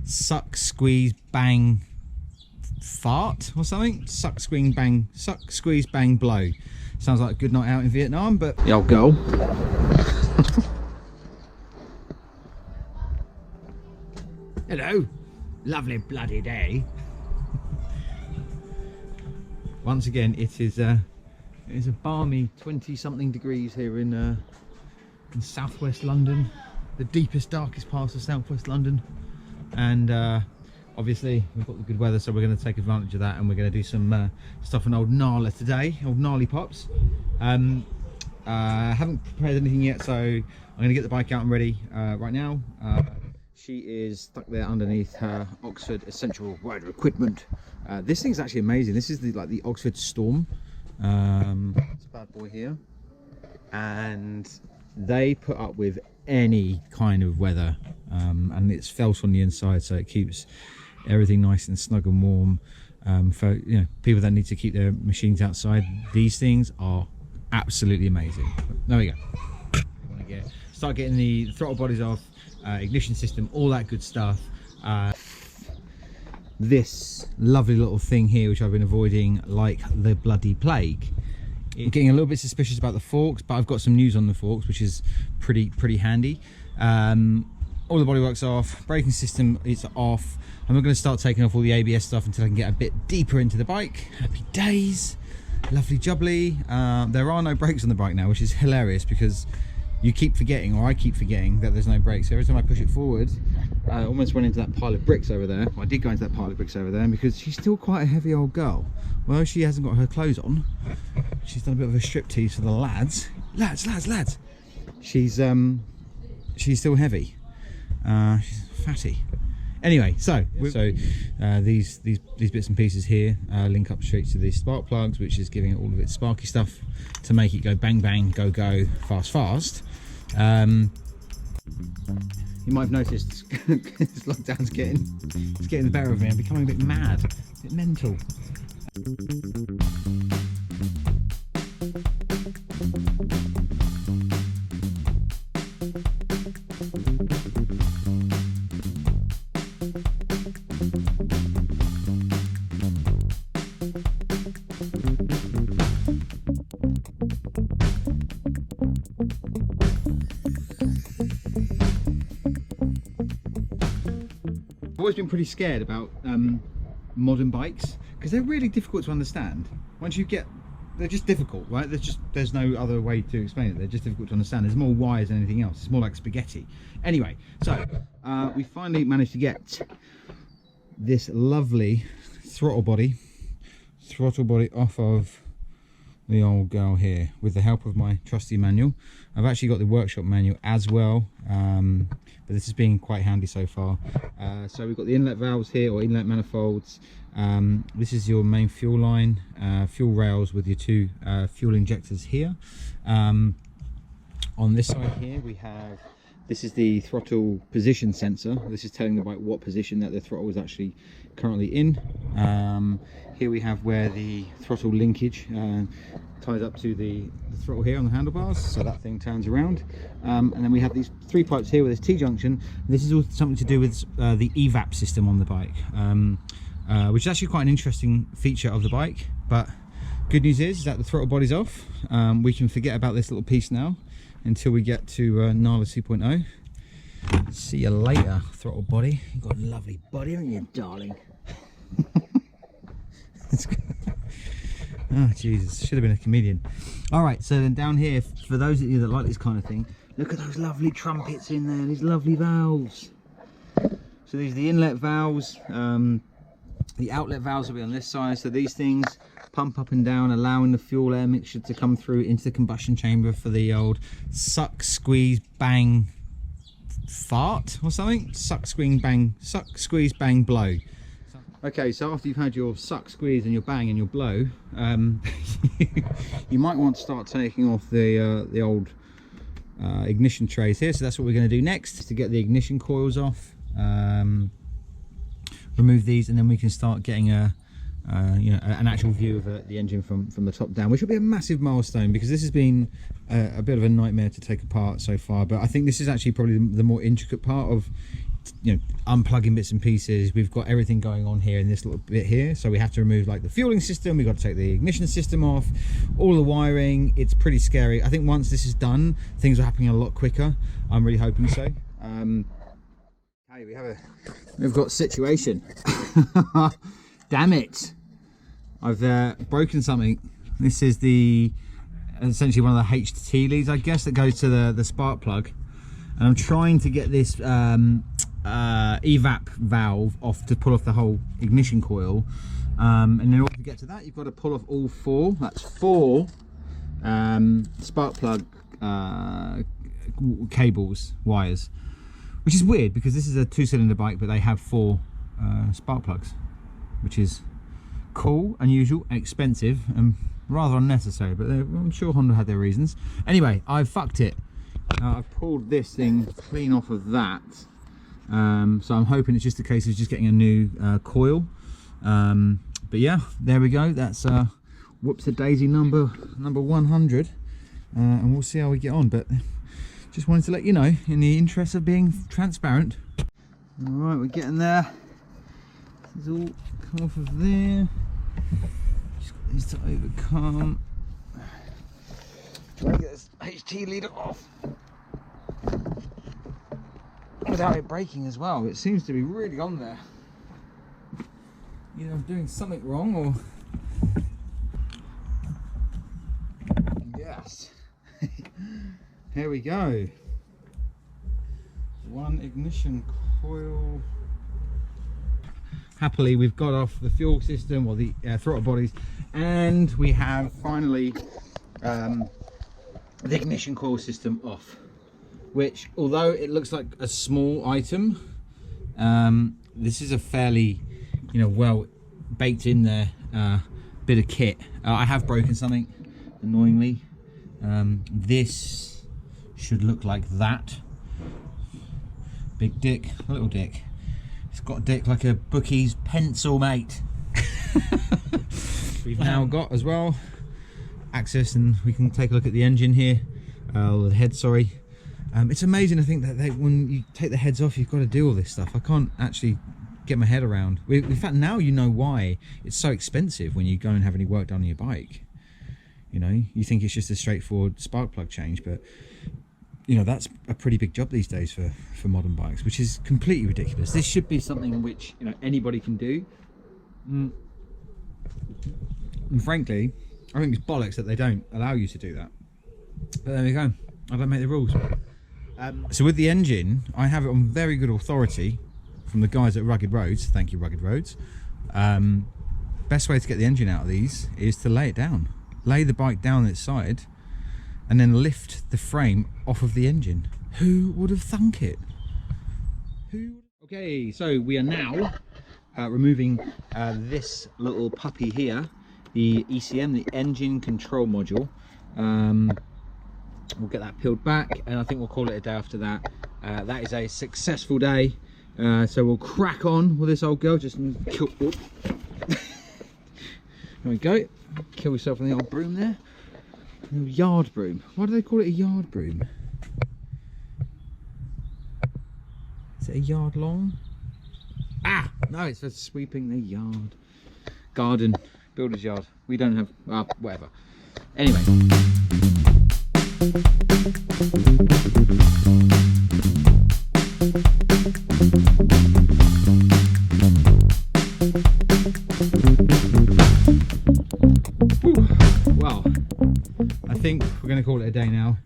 suck, squeeze, bang, fart or something. Suck, squeeze, bang, blow. Sounds like a good night out in Vietnam, but the old girl. Hello, lovely bloody day. Once again, it is a balmy 20-something degrees here in southwest London, the deepest, darkest parts of southwest London, and obviously we've got the good weather, so we're going to take advantage of that, and we're going to do some stuff on old Nala today, old gnarly pops. I haven't prepared anything yet, so I'm going to get the bike out and ready right now. She is stuck there underneath her Oxford Essential Rider equipment. This thing's actually amazing. This is like the Oxford Storm. It's a bad boy here, and they put up with any kind of weather, and it's felt on the inside, so it keeps everything nice and snug and warm. For people that need to keep their machines outside, these things are absolutely amazing. There we go. We want to start getting the throttle bodies off, ignition system, all that good stuff. This lovely little thing here, which I've been avoiding like the bloody plague. I'm getting a little bit suspicious about the forks, but I've got some news on the forks, which is pretty handy. All the bodywork's off, braking system is off. I'm not going to start taking off all the ABS stuff until I can get a bit deeper into the bike. Happy days, lovely jubbly. There are no brakes on the bike now, which is hilarious because you keep forgetting, or I keep forgetting, that there's no brakes. So every time I push it forward, I almost went into that pile of bricks over there. Well, I did go into that pile of bricks over there, because she's still quite a heavy old girl. Well, she hasn't got her clothes on. She's done a bit of a striptease for the lads. Lads. She's still heavy. She's fatty. Anyway, so these bits and pieces here link up straight to these spark plugs, which is giving it all of its sparky stuff to make it go bang bang, go go, fast. You might have noticed this lockdown's getting the better of me. I'm becoming a bit mad, a bit mental. I've always been pretty scared about modern bikes, because they're really difficult to understand. Once you get, they're just difficult, right? There's no other way to explain it. They're just difficult to understand. There's more wires than anything else. It's more like spaghetti. Anyway, so we finally managed to get this lovely throttle body off of the old girl here with the help of my trusty manual. I've actually got the workshop manual as well, but this has been quite handy so far. So we've got the inlet valves here, or inlet manifolds. This is your main fuel line, fuel rails with your two fuel injectors here. On this side here we have, this is the throttle position sensor. This is telling the bike what position that the throttle is actually currently in. Here we have where the throttle linkage ties up to the throttle here on the handlebars, so that thing turns around. And then we have these three pipes here with this T-junction. This is all something to do with the EVAP system on the bike, which is actually quite an interesting feature of the bike. But good news is that the throttle body's off. We can forget about this little piece now until we get to Nala 2.0. See you later, throttle body. You've got a lovely body, haven't you, darling? Oh Jesus, should have been a comedian. All right, so then down here, for those of you that like this kind of thing, look at those lovely trumpets in there, these lovely valves. So these are the inlet valves. The outlet valves will be on this side, so these things pump up and down, allowing the fuel air mixture to come through into the combustion chamber for the old suck, squeeze, bang, fart or something. Suck, squeeze, bang, blow. Okay, so after you've had your suck, squeeze and your bang and your blow, you might want to start taking off the old ignition trays here. So that's what we're going to do next, is to get the ignition coils off, remove these, and then we can start getting an actual view of the engine from the top down, which will be a massive milestone, because this has been a bit of a nightmare to take apart so far. But I think this is actually probably the more intricate part of unplugging bits and pieces. We've got everything going on here in this little bit here, so we have to remove like the fueling system, we've got to take the ignition system off, all the wiring. It's pretty scary. I think once this is done, things are happening a lot quicker. I'm really hoping so. Hey, we've got a situation. Damn it, I've broken something. This is essentially one of the HT leads, I guess, that goes to the spark plug, and I'm trying to get this evap valve off to pull off the whole ignition coil, and in order to get to that, you've got to pull off all four. That's four spark plug wires, which is weird because this is a 2-cylinder bike, but they have 4 spark plugs, which is cool, unusual, expensive, and rather unnecessary, but I'm sure Honda had their reasons. Anyway, I've fucked it. I've pulled this thing clean off of that, so I'm hoping it's just a case of just getting a new coil. But yeah, there we go. That's whoops-a-daisy number 100, and we'll see how we get on. But just wanted to let you know, in the interest of being transparent. All right, we're getting there. This is all come off of there. Just got these to overcome. Try and get this HT leader off without it breaking as well. It seems to be really on there. Either I'm doing something wrong, or yes. Here we go. One ignition coil. Happily, we've got off the fuel system, or the throttle bodies, and we have finally the ignition coil system off, which, although it looks like a small item, this is a fairly well baked in there bit of kit. I have broken something, annoyingly. This should look like that. Big dick, little dick. It's got a dick like a bookie's pencil, mate. We've now got as well access, and we can take a look at the engine here, or the head, sorry. It's amazing to think that when you take the heads off, you've got to do all this stuff. I can't actually get my head around. In fact, now you know why it's so expensive when you go and have any work done on your bike. You think it's just a straightforward spark plug change, but that's a pretty big job these days for modern bikes, which is completely ridiculous. This should be something which anybody can do, and frankly, I think it's bollocks that they don't allow you to do that. But there we go. I don't make the rules. So with the engine, I have it on very good authority from the guys at Rugged Roads. Thank you, Rugged Roads. Best way to get the engine out of these is to lay it down. Lay the bike down on its side, and then lift the frame off of the engine. Who would have thunk it? Okay, so we are now removing this little puppy here, the ECM, the engine control module. We'll get that peeled back, and I think we'll call it a day after that. That is a successful day, so we'll crack on with this old girl. Just kill. There we go. Kill yourself on the old broom there. A yard broom. Why do they call it a yard broom? Is it a yard long? Ah, no, it's for sweeping the yard. Garden, builder's yard. We don't have, whatever. Anyway. Well, I think we're going to call it a day now.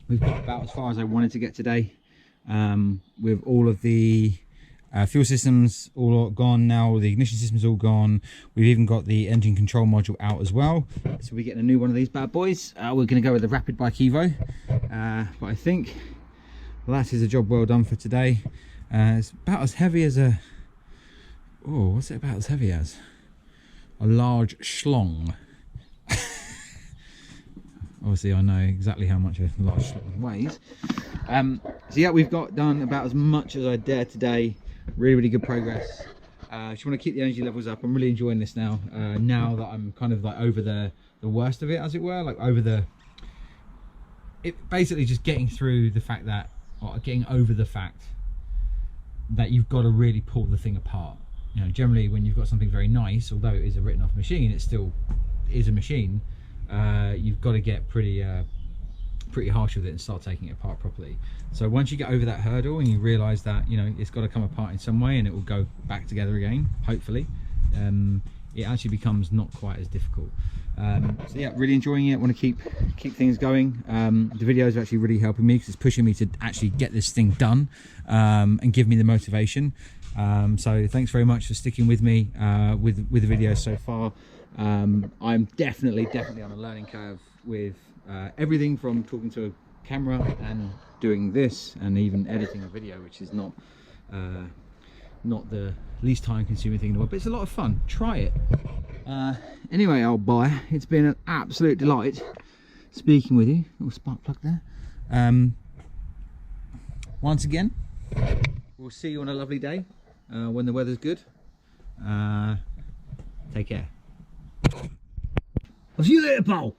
We've got about as far as I wanted to get today, with all of the fuel systems all gone now, the ignition system's all gone. We've even got the engine control module out as well, so we're getting a new one of these bad boys. We're going to go with the Rapid Bike Evo, but I think that is a job well done for today. It's about as heavy as a, oh, what's it about as heavy as? A large schlong. Obviously I know exactly how much a large schlong weighs. So yeah, we've got done about as much as I dare today. Really good progress. Just want to keep the energy levels up. I'm really enjoying this now, now that I'm kind of like over the worst of it, as it were, like over basically just getting through the fact that, or getting over the fact that you've got to really pull the thing apart. You know, generally when you've got something very nice, although it is a written off machine, it still is a machine. You've got to get pretty harsh with it and start taking it apart properly. So once you get over that hurdle and you realize that, you know, it's got to come apart in some way and it will go back together again, hopefully, it actually becomes not quite as difficult. So yeah, really enjoying it. Want to keep things going. The videos are actually really helping me because it's pushing me to actually get this thing done, and give me the motivation. So thanks very much for sticking with me with the videos so far. I'm definitely on a learning curve with everything from talking to a camera and doing this, and even editing a video, which is not the least time consuming thing in the world, but it's a lot of fun. Try it. Anyway, old boy, it's been an absolute delight speaking with you. Little spark plug there. Once again, we'll see you on a lovely day when the weather's good. Take care. I'll see you later, pal.